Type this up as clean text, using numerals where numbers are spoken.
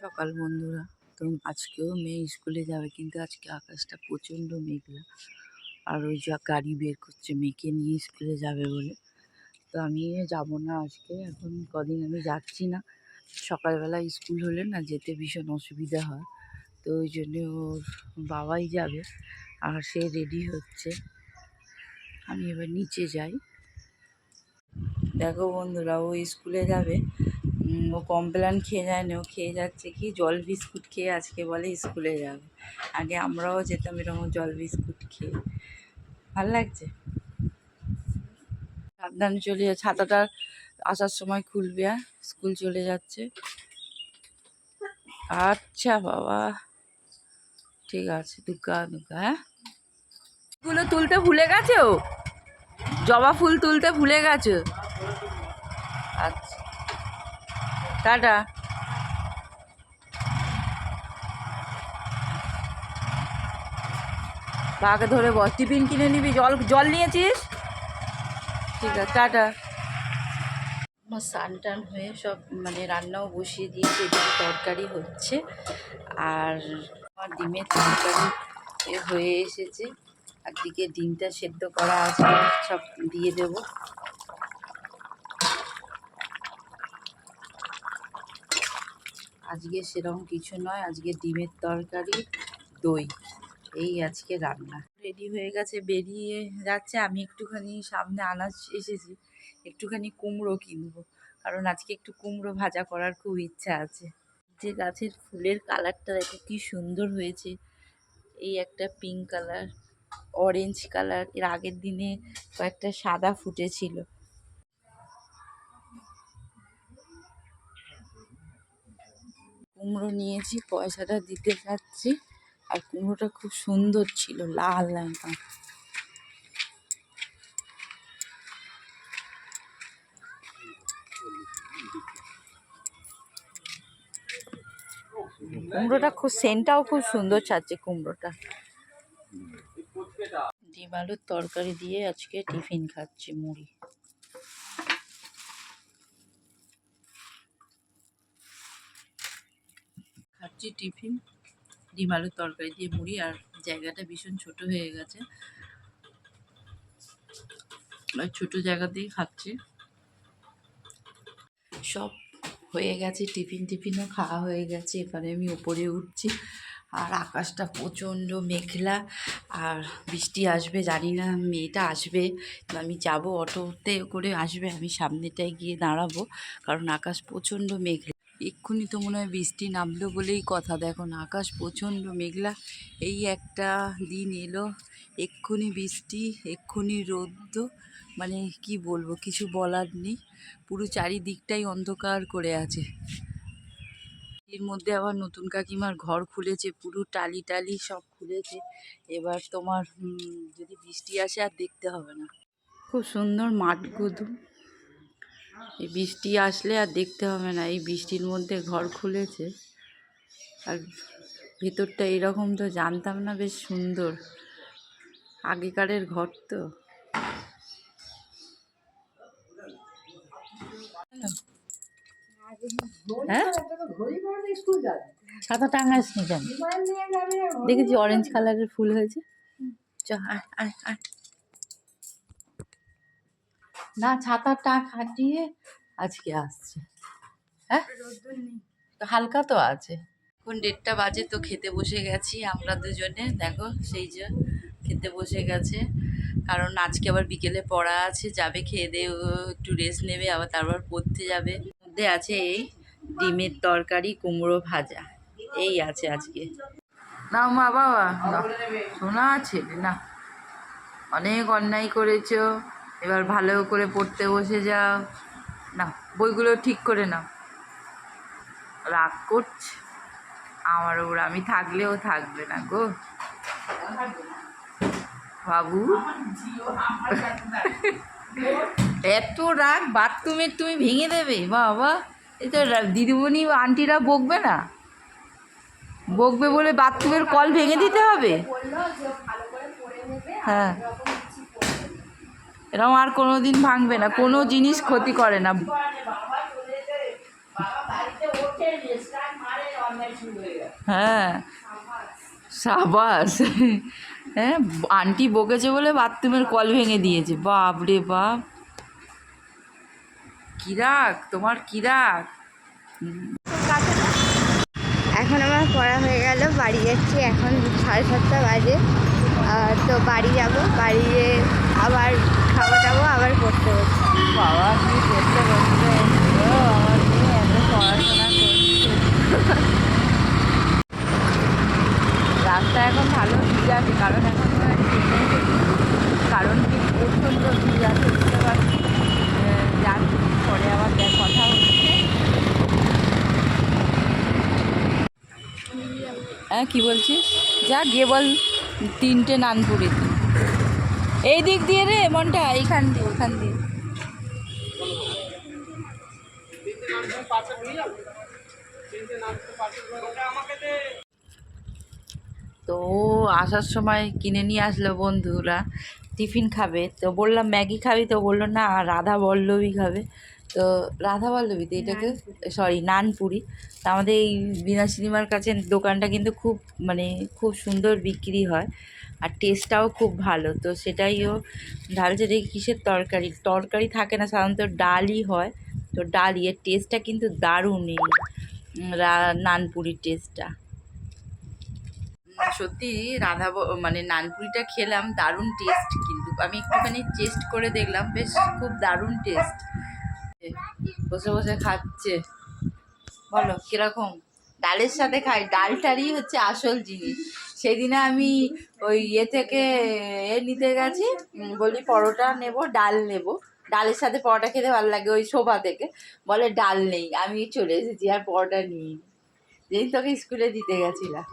সকাল বন্ধুরা, তো আজকেও মেয়ে স্কুলে যাবে, কিন্তু আজকে আকাশটা প্রচণ্ড মেঘলা। আর ওই যা গাড়ি বের করছে মেয়েকে নিয়ে স্কুলে যাবে বলে। তো আমি যাব না আজকে, এখন কদিন আমি যাচ্ছি না। সকালবেলা স্কুল হলে না যেতে ভীষণ অসুবিধা হয়, তো ওই জন্যে ওর বাবাই যাবে। আর সে রেডি হচ্ছে, আমি এবার নিচে যাই। দেখো বন্ধুরা, ও স্কুলে যাবে। ও কমপ্লেন খেয়ে যায় না, ও খেয়ে যাচ্ছে কি জল বিস্কুট খেয়ে আজকে বলে স্কুলে যাবে। আগে আমরাও যেতাম এরকম জল বিস্কুট খেয়ে। ভাল লাগছে। সাবধানে চলে যা, ছাতাটা আসার সময় খুলবে। স্কুল চলে যাচ্ছে। আচ্ছা বাবা, ঠিক আছে, দুকা দুকা। হ্যাঁ, ফুলগুলো তুলতে ভুলে গেছে, ও জবা ফুল তুলতে ভুলে গেছে। আচ্ছা, টাটা। পাকে ধরে বস, টিফিন কিনে নিবি। জল জল নিয়েছিস? ঠিক আছে, টাটা। আমার স্নান টান হয়ে সব রান্নাও বসিয়ে দিয়েছি, এদিকে তরকারি হচ্ছে। আর আমার ডিমের তরকারি হয়ে এসেছে, আর দিকে ডিমটা সেদ্ধ করা আছে, সব দিয়ে দেব। আজকে সেরকম কিছু নয়, আজকে ডিমের তরকারি, দই, এই আজকে রান্না। রেডি হয়ে গেছে, বেরিয়ে যাচ্ছে। আমি একটুখানি সামনে আনাজ এসেছি, একটুখানি কুমড়ো কিনবো, কারণ আজকে একটু কুমড়ো ভাজা করার খুব ইচ্ছা আছে। যে গাছের ফুলের কালারটা দেখো কি সুন্দর হয়েছে। এই একটা পিঙ্ক কালার, অরেঞ্জ কালার, এর আগের দিনে কয়েকটা সাদা ফুটেছিল। কুমড়ো নিয়েছি, পয়সাটা দিতে যাচ্ছি। আর কুমড়োটা খুব সুন্দর ছিল, লাল একদম। কুমড়োটা খুব সেন্টটাও খুব সুন্দর ছাড়ছে কুমড়োটা। ডিম আলুর তরকারি দিয়ে আজকে টিফিন খাচ্ছি, মুড়ি খাচ্ছি। টিফিন ডিম আলুর তরকারি দিয়ে মুড়ি। আর জায়গাটা ভীষণ ছোট হয়ে গেছে, ছোট জায়গাতেই খাচ্ছি। সব হয়ে গেছে, টিফিনও খাওয়া হয়ে গেছে। এবারে আমি উপরে উঠছি, আর আকাশটা প্রচণ্ড মেঘলা, আর বৃষ্টি আসবে জানি না। মেয়েটা আসবে, আমি যাব, অটোতে করে আসবে, আমি সামনেটায় গিয়ে দাঁড়াবো, কারণ আকাশ প্রচণ্ড মেঘলা। এক্ষুনি তো মনে হয় বৃষ্টি নামলো বলেই কথা। দেখো না, আকাশ প্রচণ্ড মেঘলা। এই একটা দিন এলো, এক্ষুনি বৃষ্টি, এক্ষুনি রৌদ্র, কি বলবো, কিছু বলার নেই। পুরো চারিদিকটাই অন্ধকার করে আছে। এর মধ্যে আবার নতুন কাকিমার ঘর খুলেছে, পুরো টালি টালি সব খুলেছে। এবার তোমার যদি বৃষ্টি আসে আর দেখতে হবে না। খুব সুন্দর মাঠ গুদু, এই বৃষ্টি আসলে আর দেখতে হবে না। এই বৃষ্টির মধ্যে ঘর খুলেছে, আর ভেতরটা এরকম তো জানতাম না, বেশ সুন্দর আগেকারের ঘর তো। হ্যাঁ, ছাতা টাঙাস নি কেন? দেখেছি অরেঞ্জ কালারের ফুল হয়েছে। চ আয় আয় আয়, না ছাতাটা খাটিয়ে আজকে আসছে। হ্যাঁ, হালকা তো আছে। এখন 1:30 বাজে, তো খেতে বসে গেছি আমরা দুজনে। দেখো সেই যে খেতে বসে গেছে, কারণ আজকে আবার বিকেলে পড়া আছে, যাবে খেয়ে দিয়ে একটু রেস্ট নেবে, আবার তারপর পড়তে যাবে। মধ্যে আছে এই ডিমের তরকারি, কুমড়ো ভাজা, এই আছে আজকে। না মা বাবা, শোনা আছে না, অনেক অন্যায় করেছো, এবার ভালো করে পড়তে বসে যাও। না, বইগুলো ঠিক করে নাও। রাগ করছে আমার ওর, আমি থাকলেও থাকবে না গো বাবু। এত রাগ, বাথরুমের তুমি ভেঙে দেবে বাবা। এই তো দিদিমণি আন্টিরা বকবে না, বকবে বলে বাথরুমের কল ভেঙে দিতে হবে? হ্যাঁ, এরকম আর কোনো দিন ভাঙবে না, কোনো জিনিস ক্ষতি করে না। হ্যাঁ সাবাস। হ্যাঁ আন্টি বকেছে বলে বাথরুমের কল ভেঙে দিয়েছে। বাপ রে বাপ, কি রাগ তোমার, কি রাগ। এখন আমার পড়া হয়ে গেল, বাড়ি যাচ্ছি। এখন 7:30 বাজে। তো বাড়ি যাব, বাড়ি গিয়ে আবার খাওয়া দাওয়া, আবার পড়তে হচ্ছে। বাবা কি করতে বসবে, আমার মেয়ে এত পড়াশোনা করছে। রাস্তা এখন ভালো ভিড় আছে, কারণ এখন কারণ কি প্রচণ্ড ভিড় আছে, বুঝতে পারছি। যাচ্ছি, পরে আবার কথা হচ্ছে। হ্যাঁ কী বলছিস, যা গিয়ে বল 3টে নানপুরি। এই দিক দিয়ে রে মনটা, এইখান দিয়ে, ওখান দিয়ে। তো আসার সময় কিনে নিয়ে আসলো বন্ধুরা, টিফিন খাবে। তো বললাম ম্যাগি খাবি, তো বললো না রাধা বল্লভী খাবে। তো রাধা বল্লভীতে এটাকে, সরি নানপুরি। তো আমাদের এই বিনা সিনেমার কাছে দোকানটা কিন্তু খুব মানে খুব সুন্দর বিক্রি হয়, আর টেস্টটাও খুব ভালো। তো সেটাই ও ঢালছে। দেখি কিসের তরকারি, তরকারি থাকে না সাধারণত, ডালই হয়। তো ডালই, এর টেস্টটা কিন্তু দারুণ এই নানপুরির টেস্টটা। সত্যি মানে নানপুরিটা খেলাম, দারুণ টেস্ট। কিন্তু আমি একটুখানি টেস্ট করে দেখলাম, বেশ খুব দারুণ টেস্ট। বসে বসে খাচ্ছে, বলো কিরকম। ডালের সাথে খাই, ডালটারই হচ্ছে আসল জিনিস। সেদিনে আমি ওই থেকে নিতে গেছি, বলি পরোটা নেব, ডাল নেব, ডালের সাথে পরোটা খেতে ভালো লাগে, ওই শোভা থেকে বলে ডাল নেই। আমি চলে এসেছি আর পরোটা নিই, যেদিন তোকে স্কুলে দিতে গেছিলাম।